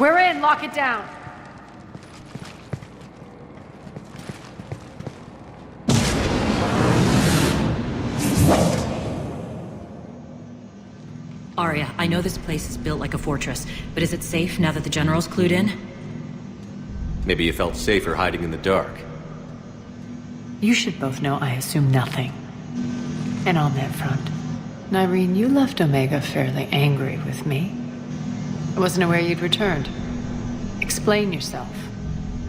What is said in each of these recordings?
We're in! Lock it down! Arya, I know this place is built like a fortress, but is it safe now that the General's clued in? Maybe you felt safer hiding in the dark. You should both know I assume nothing. And on that front, Nyreen, you left Omega fairly angry with me. I wasn't aware you'd returned. Explain yourself.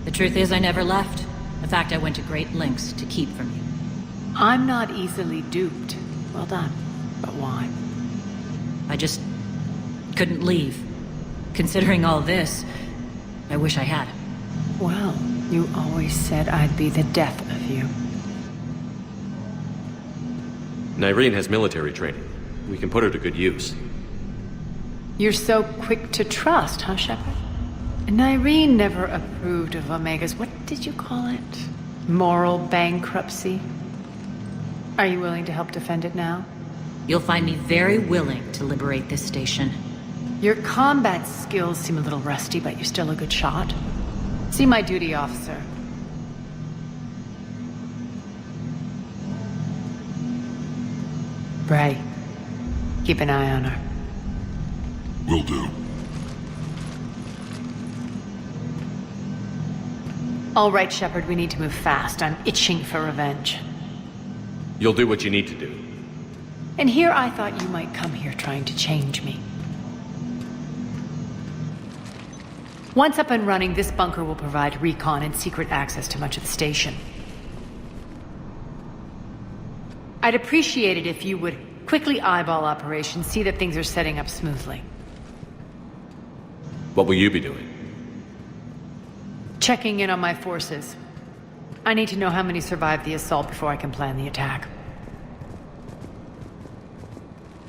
The truth is I never left. In fact, I went to great lengths to keep from you. I'm not easily duped. Well done. But why? I just couldn't leave. Considering all this, I wish I had. Well, you always said I'd be the death of you. Nyreen has military training. We can put her to good use. You're so quick to trust, huh, Shepard? Nyreen never approved of Omega's, what did you call it? Moral bankruptcy? Are you willing to help defend it now? You'll find me very willing to liberate this station. Your combat skills seem a little rusty, but you're still a good shot. See my duty officer. Bray, keep an eye on her. Will do. All right, Shepard, we need to move fast. I'm itching for revenge. You'll do what you need to do. And here I thought you might come here trying to change me. Once up and running, this bunker will provide recon and secret access to much of the station. I'd appreciate it if you would quickly eyeball operations, see that things are setting up smoothly. What will you be doing? Checking in on my forces. I need to know how many survived the assault before I can plan the attack.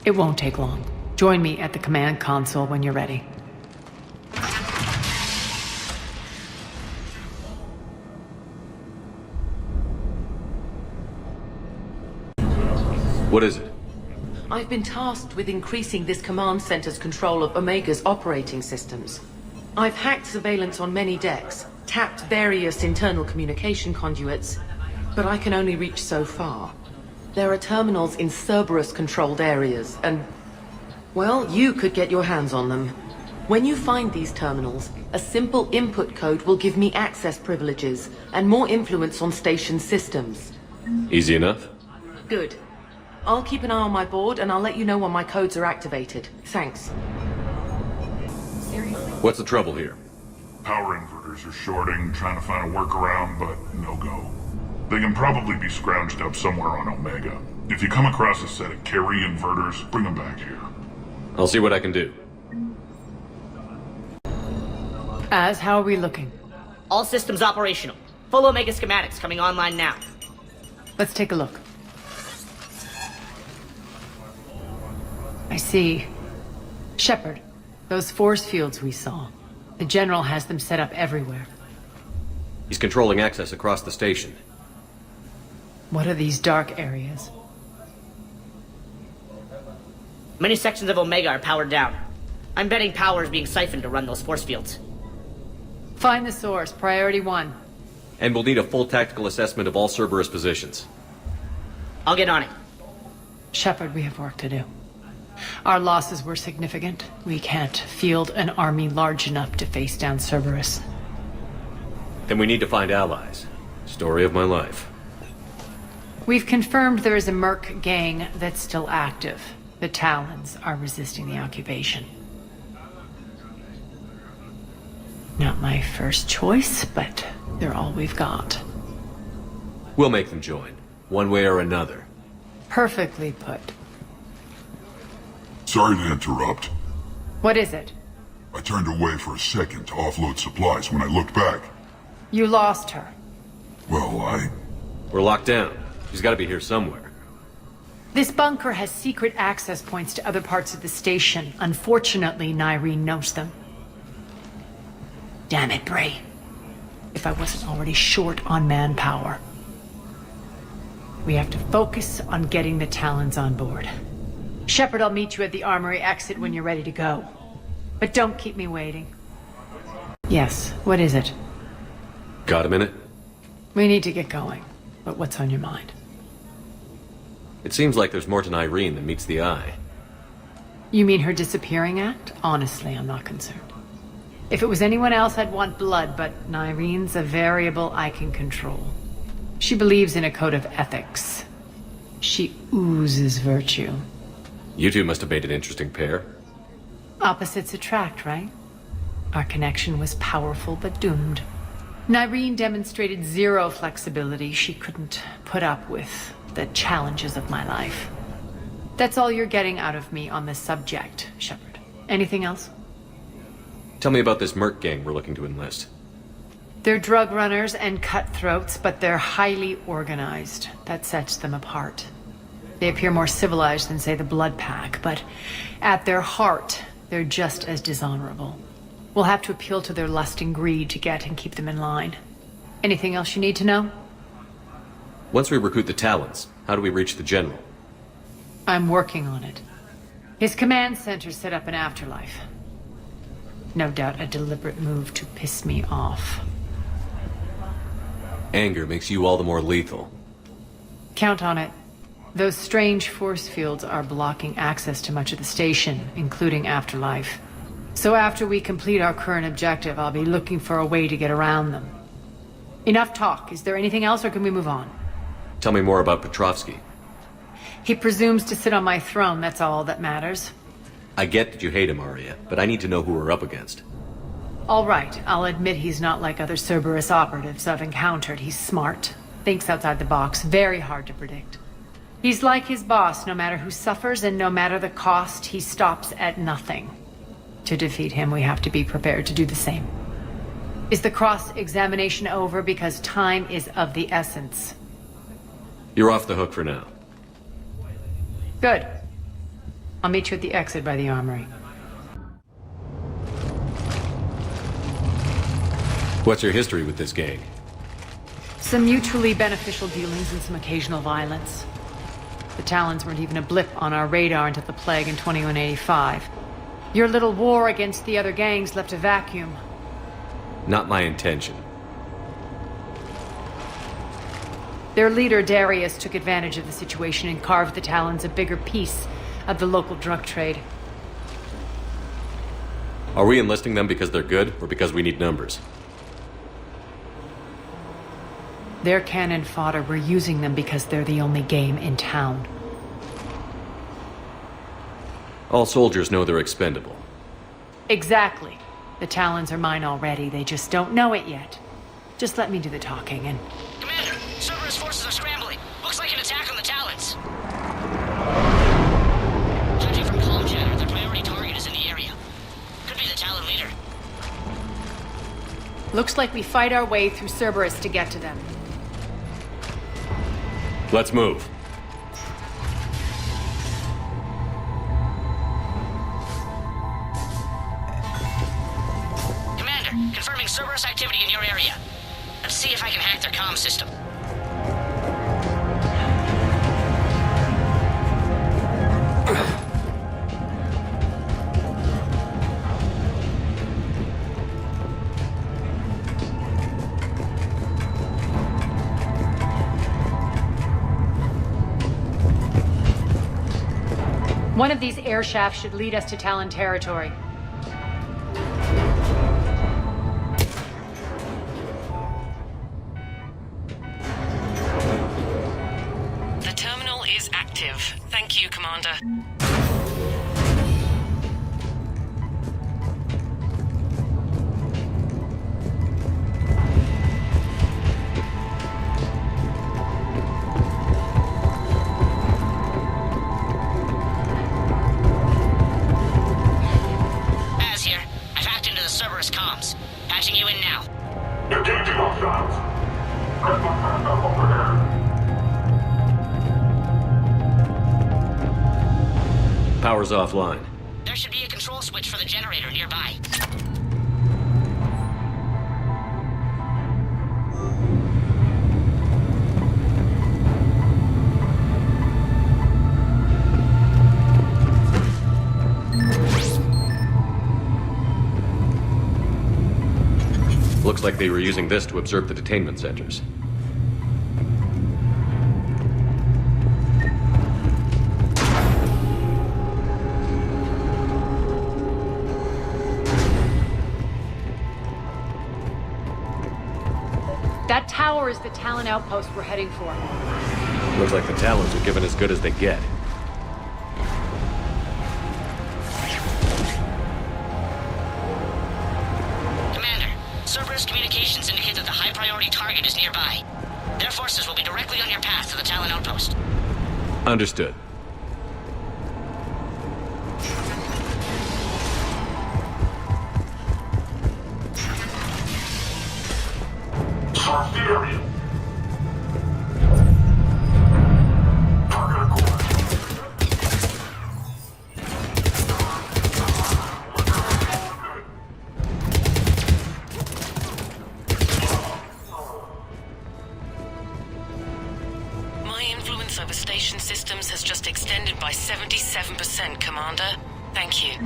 It won't take long. Join me at the command console when you're ready. What is it? I've been tasked with increasing this command center's control of Omega's operating systems. I've hacked surveillance on many decks, tapped various internal communication conduits, but I can only reach so far. There are terminals in Cerberus-controlled areas, and, well, you could get your hands on them. When you find these terminals, a simple input code will give me access privileges and more influence on station systems. Easy enough? Good. I'll keep an eye on my board, and I'll let you know when my codes are activated. Thanks. What's the trouble here? Power inverters are shorting, trying to find a workaround, but no go. They can probably be scrounged up somewhere on Omega. If you come across a set of carry inverters, bring them back here. I'll see what I can do. Az, how are we looking? All systems operational. Full Omega schematics coming online now. Let's take a look. I see. Shepard, those force fields we saw. The General has them set up everywhere. He's controlling access across the station. What are these dark areas? Many sections of Omega are powered down. I'm betting power is being siphoned to run those force fields. Find the source, priority 1. And we'll need a full tactical assessment of all Cerberus positions. I'll get on it. Shepard, we have work to do. Our losses were significant. We can't field an army large enough to face down Cerberus. Then we need to find allies. Story of my life. We've confirmed there is a Merc gang that's still active. The Talons are resisting the occupation. Not my first choice, but they're all we've got. We'll make them join, one way or another. Perfectly put. Sorry to interrupt. What is it? I turned away for a second to offload supplies when I looked back. You lost her. Well, We're locked down. She's got to be here somewhere. This bunker has secret access points to other parts of the station. Unfortunately, Nyreen knows them. Damn it, Bray. If I wasn't already short on manpower. We have to focus on getting the Talons on board. Shepard, I'll meet you at the armory exit when you're ready to go. But don't keep me waiting. Yes, what is it? Got a minute? We need to get going. But what's on your mind? It seems like there's more to Irene than meets the eye. You mean her disappearing act? Honestly, I'm not concerned. If it was anyone else, I'd want blood, but Irene's a variable I can control. She believes in a code of ethics. She oozes virtue. You two must have made an interesting pair. Opposites attract, right? Our connection was powerful but doomed. Irene demonstrated zero flexibility. She couldn't put up with the challenges of my life. That's all you're getting out of me on this subject, Shepard. Anything else? Tell me about this merc gang we're looking to enlist. They're drug runners and cutthroats, but they're highly organized. That sets them apart. They appear more civilized than, say, the Blood Pack, but at their heart, they're just as dishonorable. We'll have to appeal to their lust and greed to get and keep them in line. Anything else you need to know? Once we recruit the Talons, how do we reach the General? I'm working on it. His command center's set up in Afterlife. No doubt a deliberate move to piss me off. Anger makes you all the more lethal. Count on it. Those strange force fields are blocking access to much of the station, including Afterlife. So after we complete our current objective, I'll be looking for a way to get around them. Enough talk. Is there anything else, or can we move on? Tell me more about Petrovsky. He presumes to sit on my throne, that's all that matters. I get that you hate him, Arya, but I need to know who we're up against. All right, I'll admit he's not like other Cerberus operatives I've encountered. He's smart, thinks outside the box, very hard to predict. He's like his boss, no matter who suffers and no matter the cost, he stops at nothing. To defeat him, we have to be prepared to do the same. Is the cross-examination over? Because time is of the essence. You're off the hook for now. Good. I'll meet you at the exit by the armory. What's your history with this gang? Some mutually beneficial dealings and some occasional violence. The Talons weren't even a blip on our radar until the plague in 2185. Your little war against the other gangs left a vacuum. Not my intention. Their leader, Darius, took advantage of the situation and carved the Talons a bigger piece of the local drug trade. Are we enlisting them because they're good, or because we need numbers? They're cannon fodder. We're using them because they're the only game in town. All soldiers know they're expendable. Exactly. The Talons are mine already. They just don't know it yet. Just let me do the talking and... Commander, Cerberus forces are scrambling. Looks like an attack on the Talons. Judging from comm chatter, their priority target is in the area. Could be the Talon leader. Looks like we fight our way through Cerberus to get to them. Let's move. Commander, confirming Cerberus activity in your area. Let's see if I can hack their comm system. One of these air shafts should lead us to Talon territory. The terminal is active. Thank you, Commander. Az here. I've hacked into the Cerberus comms. Patching you in now. Engaging hostiles. Over there. Power's offline. There should be a control switch for the generator nearby. Looks like they were using this to observe the detainment centers. That tower is the Talon outpost we're heading for. Looks like the Talons are giving as good as they get. Commander, Cerberus communications indicate that the high-priority target is nearby. Their forces will be directly on your path to the Talon outpost. Understood. Search the area. Target acquired. My influence over station systems has just extended by 77%, Commander. Thank you.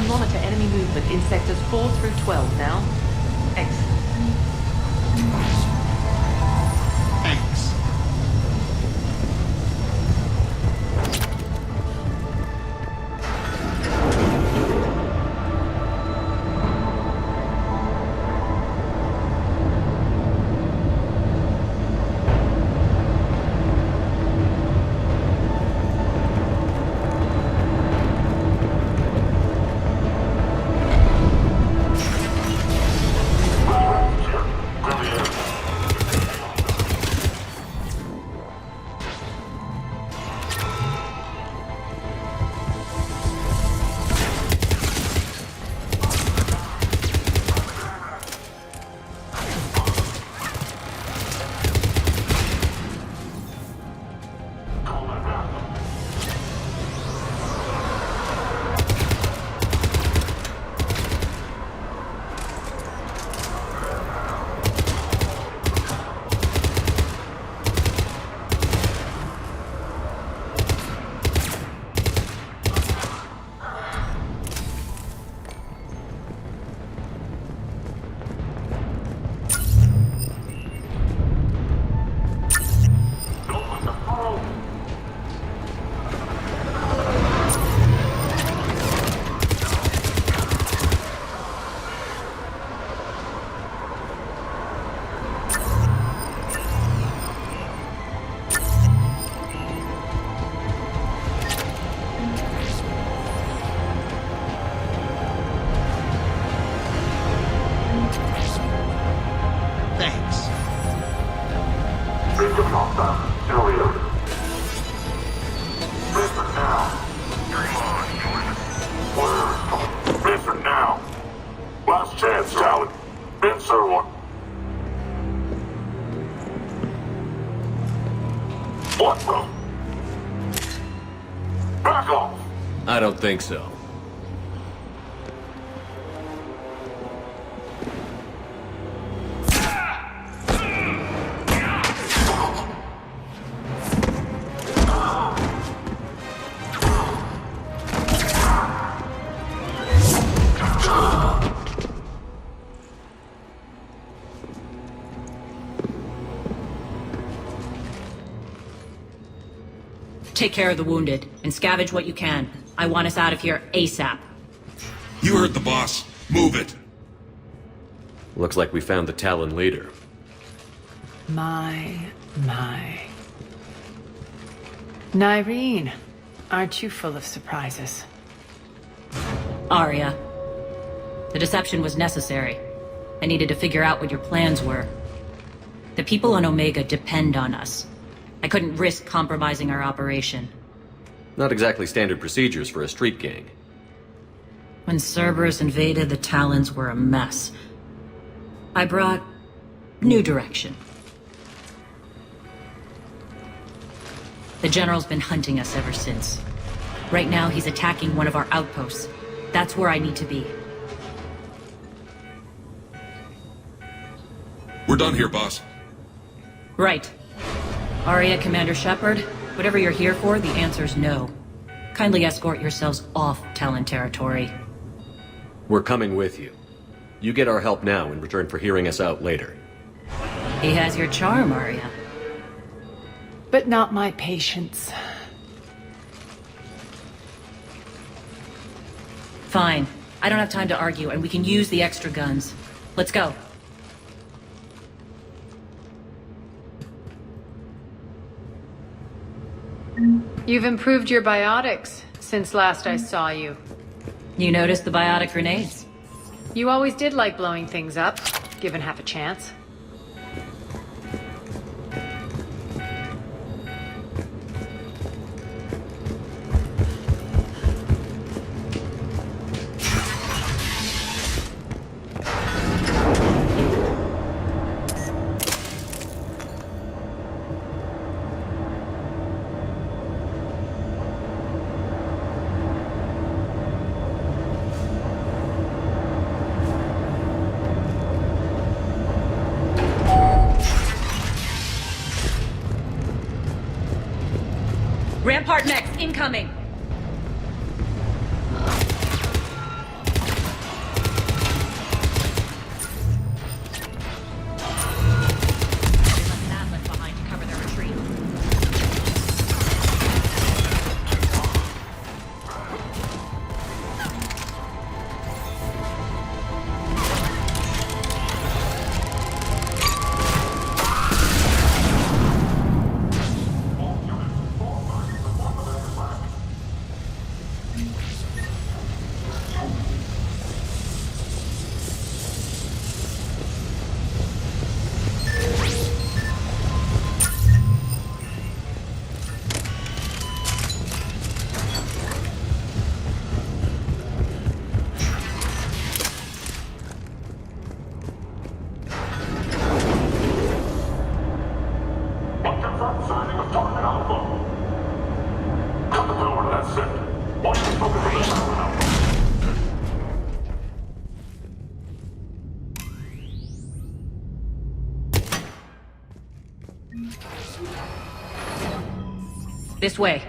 Monitor enemy movement in sectors 4 through 12 now. Excellent. Thanks. Last chance, Tali. Answer one. What the? Back off! I don't think so. Take care of the wounded, and scavenge what you can. I want us out of here ASAP. You heard the boss. Move it. Looks like we found the Talon leader. My. Nyreen, aren't you full of surprises? Arya. The deception was necessary. I needed to figure out what your plans were. The people on Omega depend on us. I couldn't risk compromising our operation. Not exactly standard procedures for a street gang. When Cerberus invaded, the Talons were a mess. I brought new direction. The General's been hunting us ever since. Right now, he's attacking one of our outposts. That's where I need to be. We're done here, boss. Right. Arya, Commander Shepard, whatever you're here for, the answer's no. Kindly escort yourselves off Talon territory. We're coming with you. You get our help now in return for hearing us out later. He has your charm, Arya. But not my patience. Fine. I don't have time to argue, and we can use the extra guns. Let's go. You've improved your biotics since last I saw you. You noticed the biotic grenades? You always did like blowing things up, given half a chance. Rampart next, incoming! This way.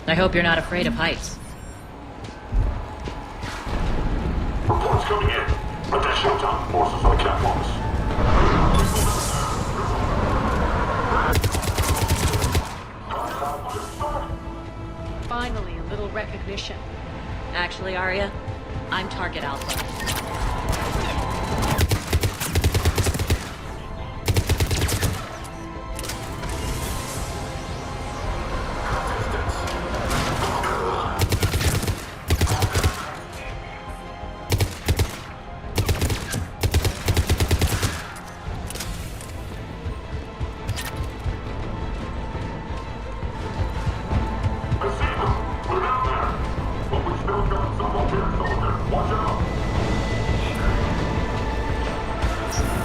I hope you're not afraid of heights. Reports coming in. Additional time forces on the catwalks. Finally, a little recognition. Actually, Arya, I'm Target Alpha.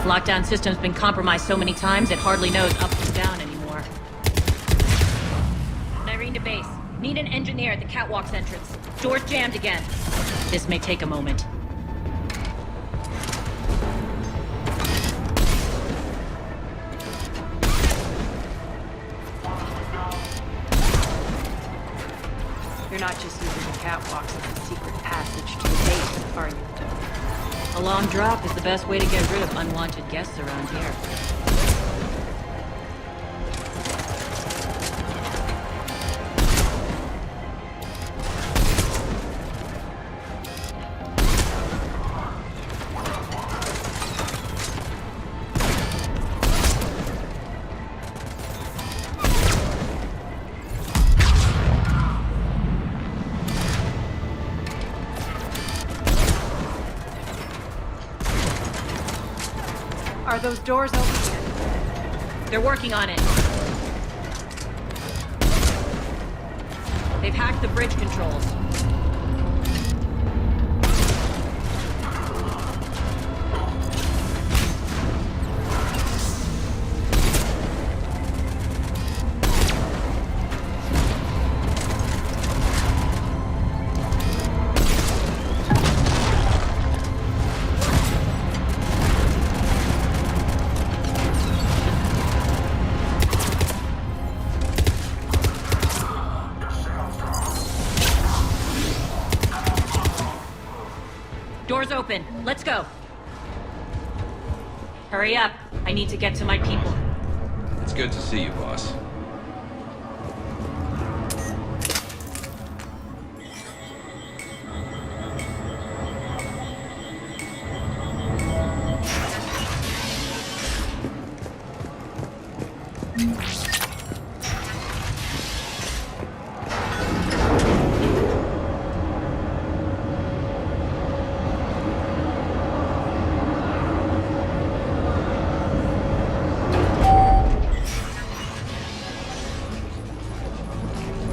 Lockdown system's been compromised so many times it hardly knows up and down anymore. Irene to base. Need an engineer at the catwalk's entrance. Door's jammed again. This may take a moment. You're not just using the catwalks as a secret passage to the base, are you? A long drop is the best way to get rid of unwanted guests around here. Are those doors open? They're working on it. They've hacked the bridge controls. Doors open. Let's go. Hurry up. I need to get to my people. It's good to see you, boss.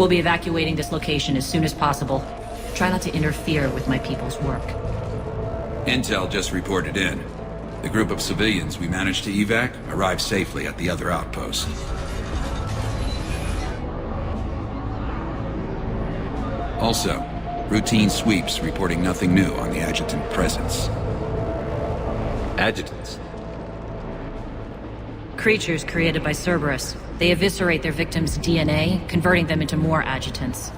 We'll be evacuating this location as soon as possible. Try not to interfere with my people's work. Intel just reported in. The group of civilians we managed to evac arrived safely at the other outpost. Also, routine sweeps reporting nothing new on the adjutant presence. Adjutants? Creatures created by Cerberus. They eviscerate their victims' DNA, converting them into more adjutants.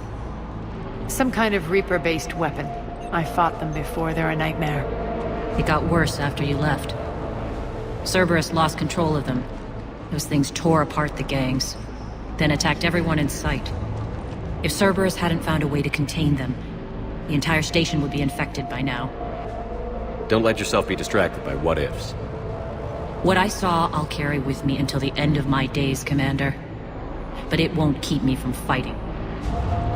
Some kind of Reaper-based weapon. I fought them before, they're a nightmare. It got worse after you left. Cerberus lost control of them. Those things tore apart the gangs, then attacked everyone in sight. If Cerberus hadn't found a way to contain them, the entire station would be infected by now. Don't let yourself be distracted by what-ifs. What I saw, I'll carry with me until the end of my days, Commander. But it won't keep me from fighting.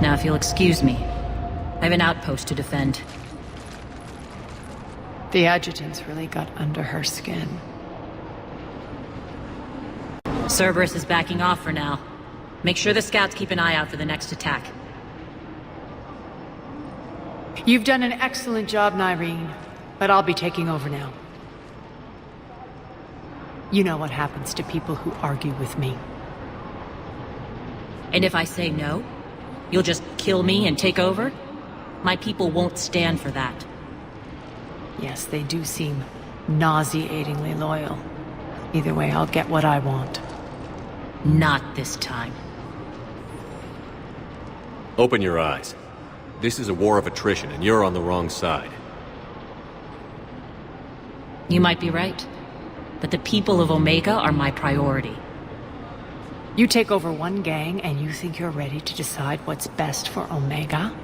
Now, if you'll excuse me, I have an outpost to defend. The adjutants really got under her skin. Cerberus is backing off for now. Make sure the scouts keep an eye out for the next attack. You've done an excellent job, Nyreen, but I'll be taking over now. You know what happens to people who argue with me. And if I say no, you'll just kill me and take over? My people won't stand for that. Yes, they do seem nauseatingly loyal. Either way, I'll get what I want. Not this time. Open your eyes. This is a war of attrition, and you're on the wrong side. You might be right. But the people of Omega are my priority. You take over one gang, and you think you're ready to decide what's best for Omega?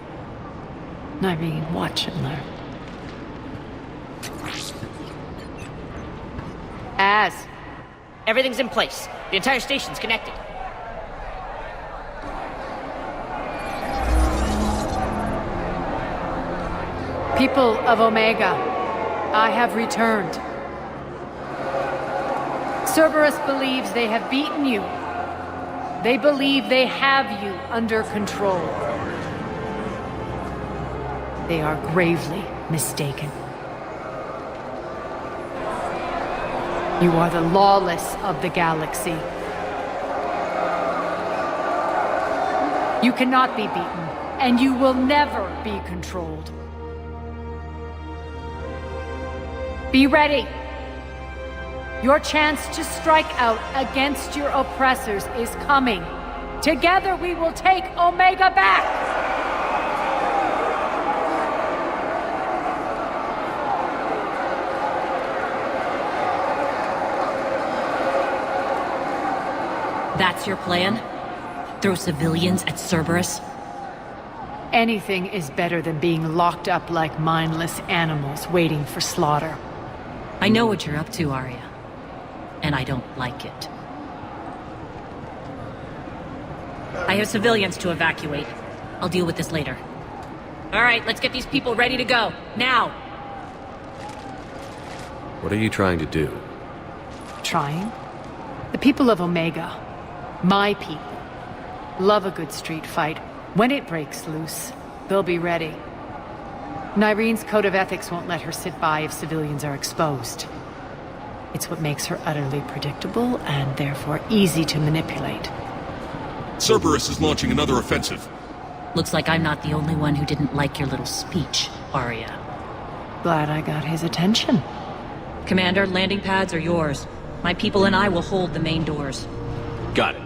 Nyreen, watch and learn. Everything's in place. The entire station's connected. People of Omega, I have returned. Cerberus believes they have beaten you. They believe they have you under control. They are gravely mistaken. You are the lawless of the galaxy. You cannot be beaten, and you will never be controlled. Be ready. Your chance to strike out against your oppressors is coming. Together we will take Omega back! That's your plan? Throw civilians at Cerberus? Anything is better than being locked up like mindless animals waiting for slaughter. I know what you're up to, Arya. And I don't like it. I have civilians to evacuate. I'll deal with this later. Alright, let's get these people ready to go. Now! What are you trying to do? Trying? The people of Omega, my people, love a good street fight. When it breaks loose, they'll be ready. Nyrene's code of ethics won't let her sit by if civilians are exposed. It's what makes her utterly predictable and therefore easy to manipulate. Cerberus is launching another offensive. Looks like I'm not the only one who didn't like your little speech, Arya. Glad I got his attention. Commander, landing pads are yours. My people and I will hold the main doors. Got it.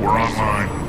We're online.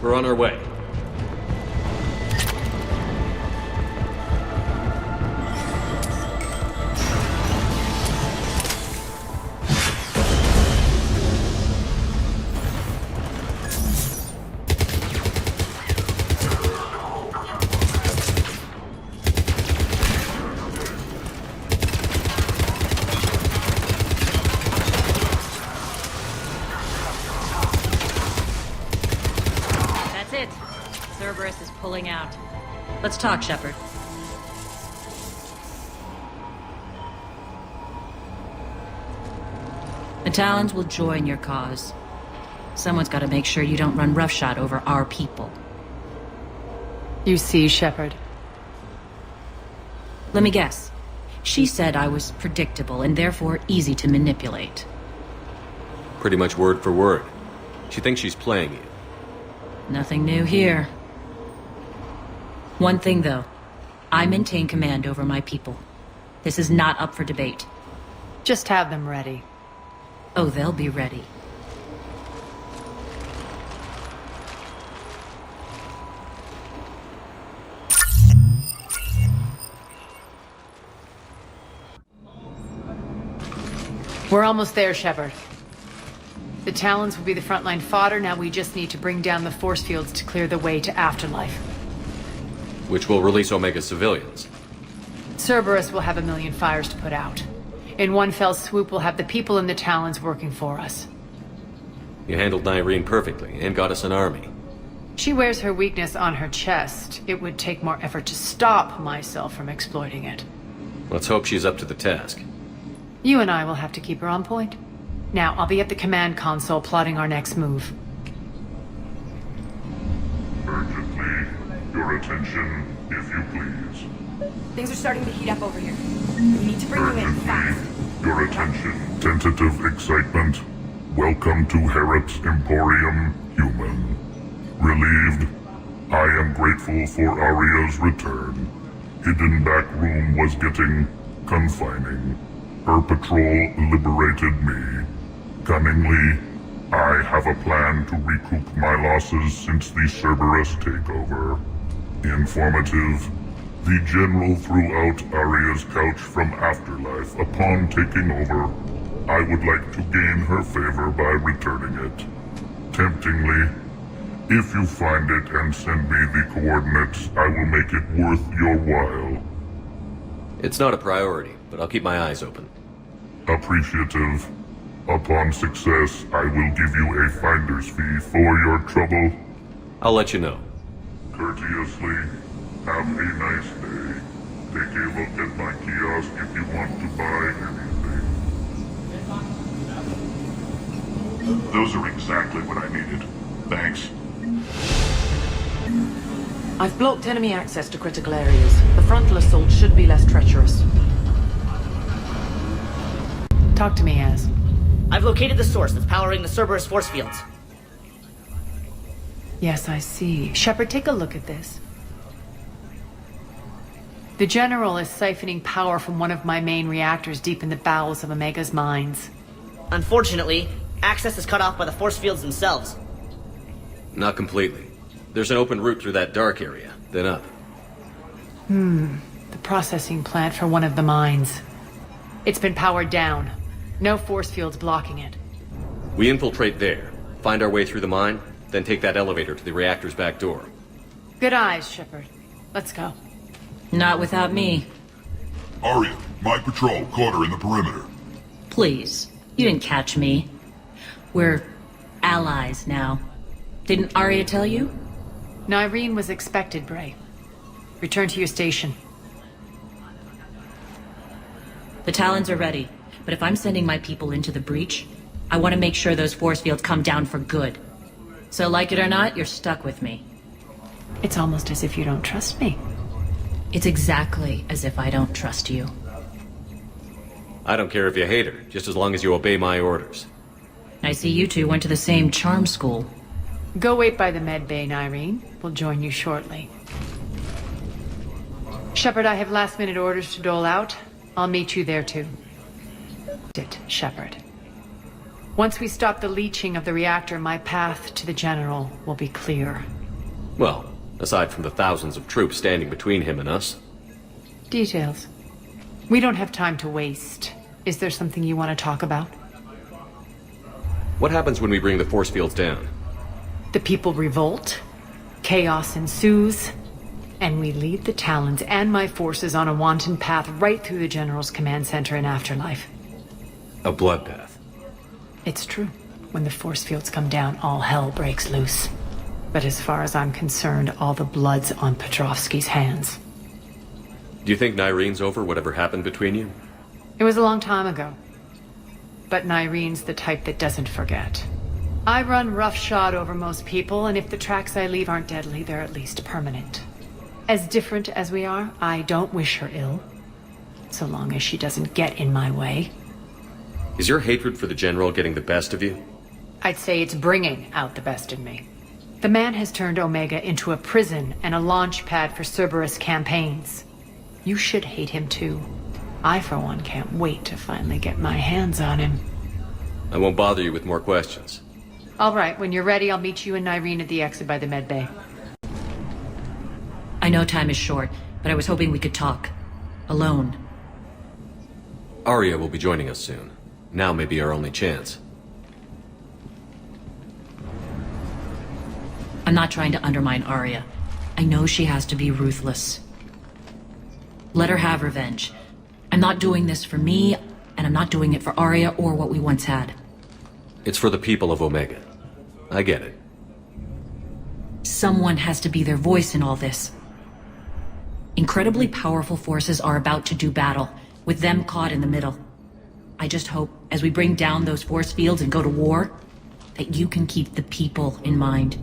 We're on our way. Cerberus is pulling out. Let's talk, Shepard. The Talons will join your cause. Someone's got to make sure you don't run roughshod over our people. You see, Shepard? Let me guess. She said I was predictable and therefore easy to manipulate. Pretty much word for word. She thinks she's playing you. Nothing new here. One thing, though. I maintain command over my people. This is not up for debate. Just have them ready. Oh, they'll be ready. We're almost there, Shepard. The Talons will be the frontline fodder. Now we just need to bring down the force fields to clear the way to Afterlife. Which will release Omega civilians. Cerberus will have 1 million fires to put out. In one fell swoop, we'll have the people and the Talons working for us. You handled Nyrene perfectly, and got us an army. She wears her weakness on her chest. It would take more effort to stop myself from exploiting it. Let's hope she's up to the task. You and I will have to keep her on point. Now, I'll be at the command console plotting our next move. Urgently, your attention, if you please. Things are starting to heat up over here. We need to bring you in fast. Urgently, your attention. Tentative excitement. Welcome to Herod's Emporium, human. Relieved. I am grateful for Arya's return. Hidden back room was getting confining. Her patrol liberated me. Cunningly, I have a plan to recoup my losses since the Cerberus takeover. Informative. The General threw out Arya's couch from Afterlife upon taking over. I would like to gain her favor by returning it. Temptingly, if you find it and send me the coordinates, I will make it worth your while. It's not a priority, but I'll keep my eyes open. Appreciative. Upon success, I will give you a finder's fee for your trouble. I'll let you know. Courteously, have a nice day. Take a look at my kiosk if you want to buy anything. Those are exactly what I needed. Thanks. I've blocked enemy access to critical areas. The frontal assault should be less treacherous. Talk to me, Az. I've located the source that's powering the Cerberus force fields. Yes, I see. Shepard, take a look at this. The General is siphoning power from one of my main reactors deep in the bowels of Omega's mines. Unfortunately, access is cut off by the force fields themselves. Not completely. There's an open route through that dark area, then up. The processing plant for one of the mines. It's been powered down. No force fields blocking it. We infiltrate there, find our way through the mine, then take that elevator to the reactor's back door. Good eyes, Shepard. Let's go. Not without me. Arya, my patrol caught her in the perimeter. Please. You didn't catch me. We're allies now. Didn't Arya tell you? Nyreen was expected, Bray. Return to your station. The Talons are ready, but if I'm sending my people into the breach, I want to make sure those force fields come down for good. So like it or not, you're stuck with me. It's almost as if you don't trust me. It's exactly as if I don't trust you. I don't care if you hate her, just as long as you obey my orders. I see you two went to the same charm school. Go wait by the med bay, Nyreen. We'll join you shortly. Shepard, I have last-minute orders to dole out. I'll meet you there too. Shepard. Once we stop the leaching of the reactor, my path to the General will be clear. Well, aside from the thousands of troops standing between him and us. Details. We don't have time to waste. Is there something you want to talk about? What happens when we bring the force fields down? The people revolt, chaos ensues, and we lead the Talons and my forces on a wanton path right through the General's command center in Afterlife. A bloodbath. It's true. When the force fields come down, all hell breaks loose. But as far as I'm concerned, all the blood's on Petrovsky's hands. Do you think Nyreen's over whatever happened between you? It was a long time ago. But Nyreen's the type that doesn't forget. I run roughshod over most people, and if the tracks I leave aren't deadly, they're at least permanent. As different as we are, I don't wish her ill. So long as she doesn't get in my way. Is your hatred for the General getting the best of you? I'd say it's bringing out the best in me. The man has turned Omega into a prison and a launch pad for Cerberus campaigns. You should hate him too. I, for one, can't wait to finally get my hands on him. I won't bother you with more questions. All right, when you're ready, I'll meet you and Nyreen at the exit by the med bay. I know time is short, but I was hoping we could talk. Alone. Arya will be joining us soon. Now may be our only chance. I'm not trying to undermine Arya. I know she has to be ruthless. Let her have revenge. I'm not doing this for me, and I'm not doing it for Arya or what we once had. It's for the people of Omega. I get it. Someone has to be their voice in all this. Incredibly powerful forces are about to do battle, with them caught in the middle. I just hope, as we bring down those force fields and go to war, that you can keep the people in mind.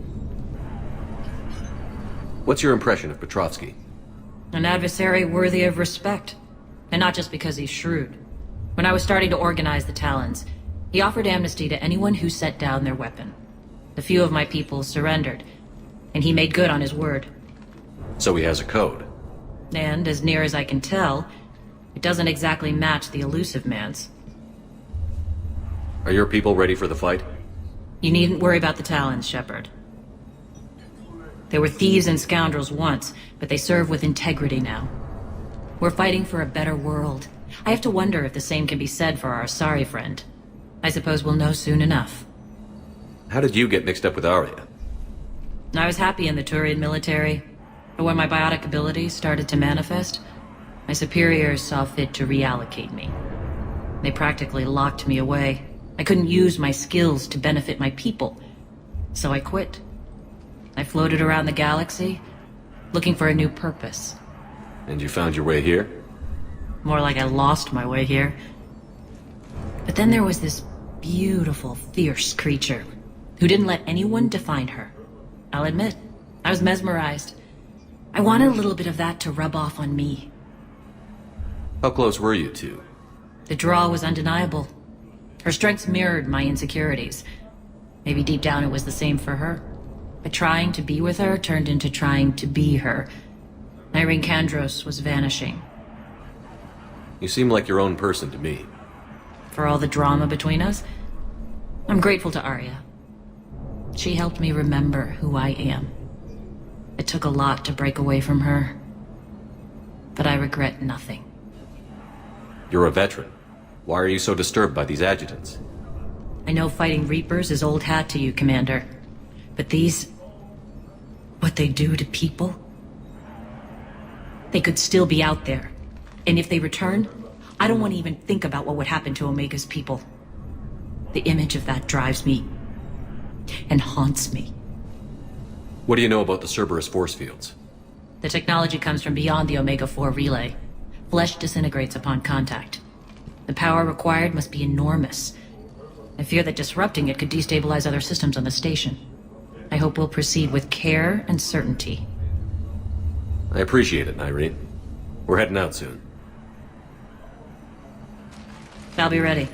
What's your impression of Petrovsky? An adversary worthy of respect. And not just because he's shrewd. When I was starting to organize the Talons, he offered amnesty to anyone who set down their weapon. A few of my people surrendered, and he made good on his word. So he has a code. And, as near as I can tell, It doesn't exactly match the elusive man's. Are your people ready for the fight? You needn't worry about the Talons, Shepard. They were thieves and scoundrels once, but they serve with integrity now. We're fighting for a better world. I have to wonder if the same can be said for our Asari friend. I suppose we'll know soon enough. How did you get mixed up with Arya? I was happy in the Turian military, but when my biotic abilities started to manifest, my superiors saw fit to reallocate me. They practically locked me away. I couldn't use my skills to benefit my people, so I quit. I floated around the galaxy, looking for a new purpose. And you found your way here? More like I lost my way here. But then there was this beautiful, fierce creature who didn't let anyone define her. I'll admit, I was mesmerized. I wanted a little bit of that to rub off on me. How close were you two? The draw was undeniable. Her strengths mirrored my insecurities. Maybe deep down it was the same for her. But trying to be with her turned into trying to be her. Irene Kandros was vanishing. You seem like your own person to me. For all the drama between us, I'm grateful to Arya. She helped me remember who I am. It took a lot to break away from her, but I regret nothing. You're a veteran. Why are you so disturbed by these adjutants? I know fighting Reapers is old hat to you, Commander. But these... what they do to people? They could still be out there. And if they return, I don't want to even think about what would happen to Omega's people. The image of that drives me and haunts me. What do you know about the Cerberus force fields? The technology comes from beyond the Omega-4 relay. Flesh disintegrates upon contact. The power required must be enormous. I fear that disrupting it could destabilize other systems on the station. I hope we'll proceed with care and certainty. I appreciate it, Irene. We're heading out soon. I'll be ready.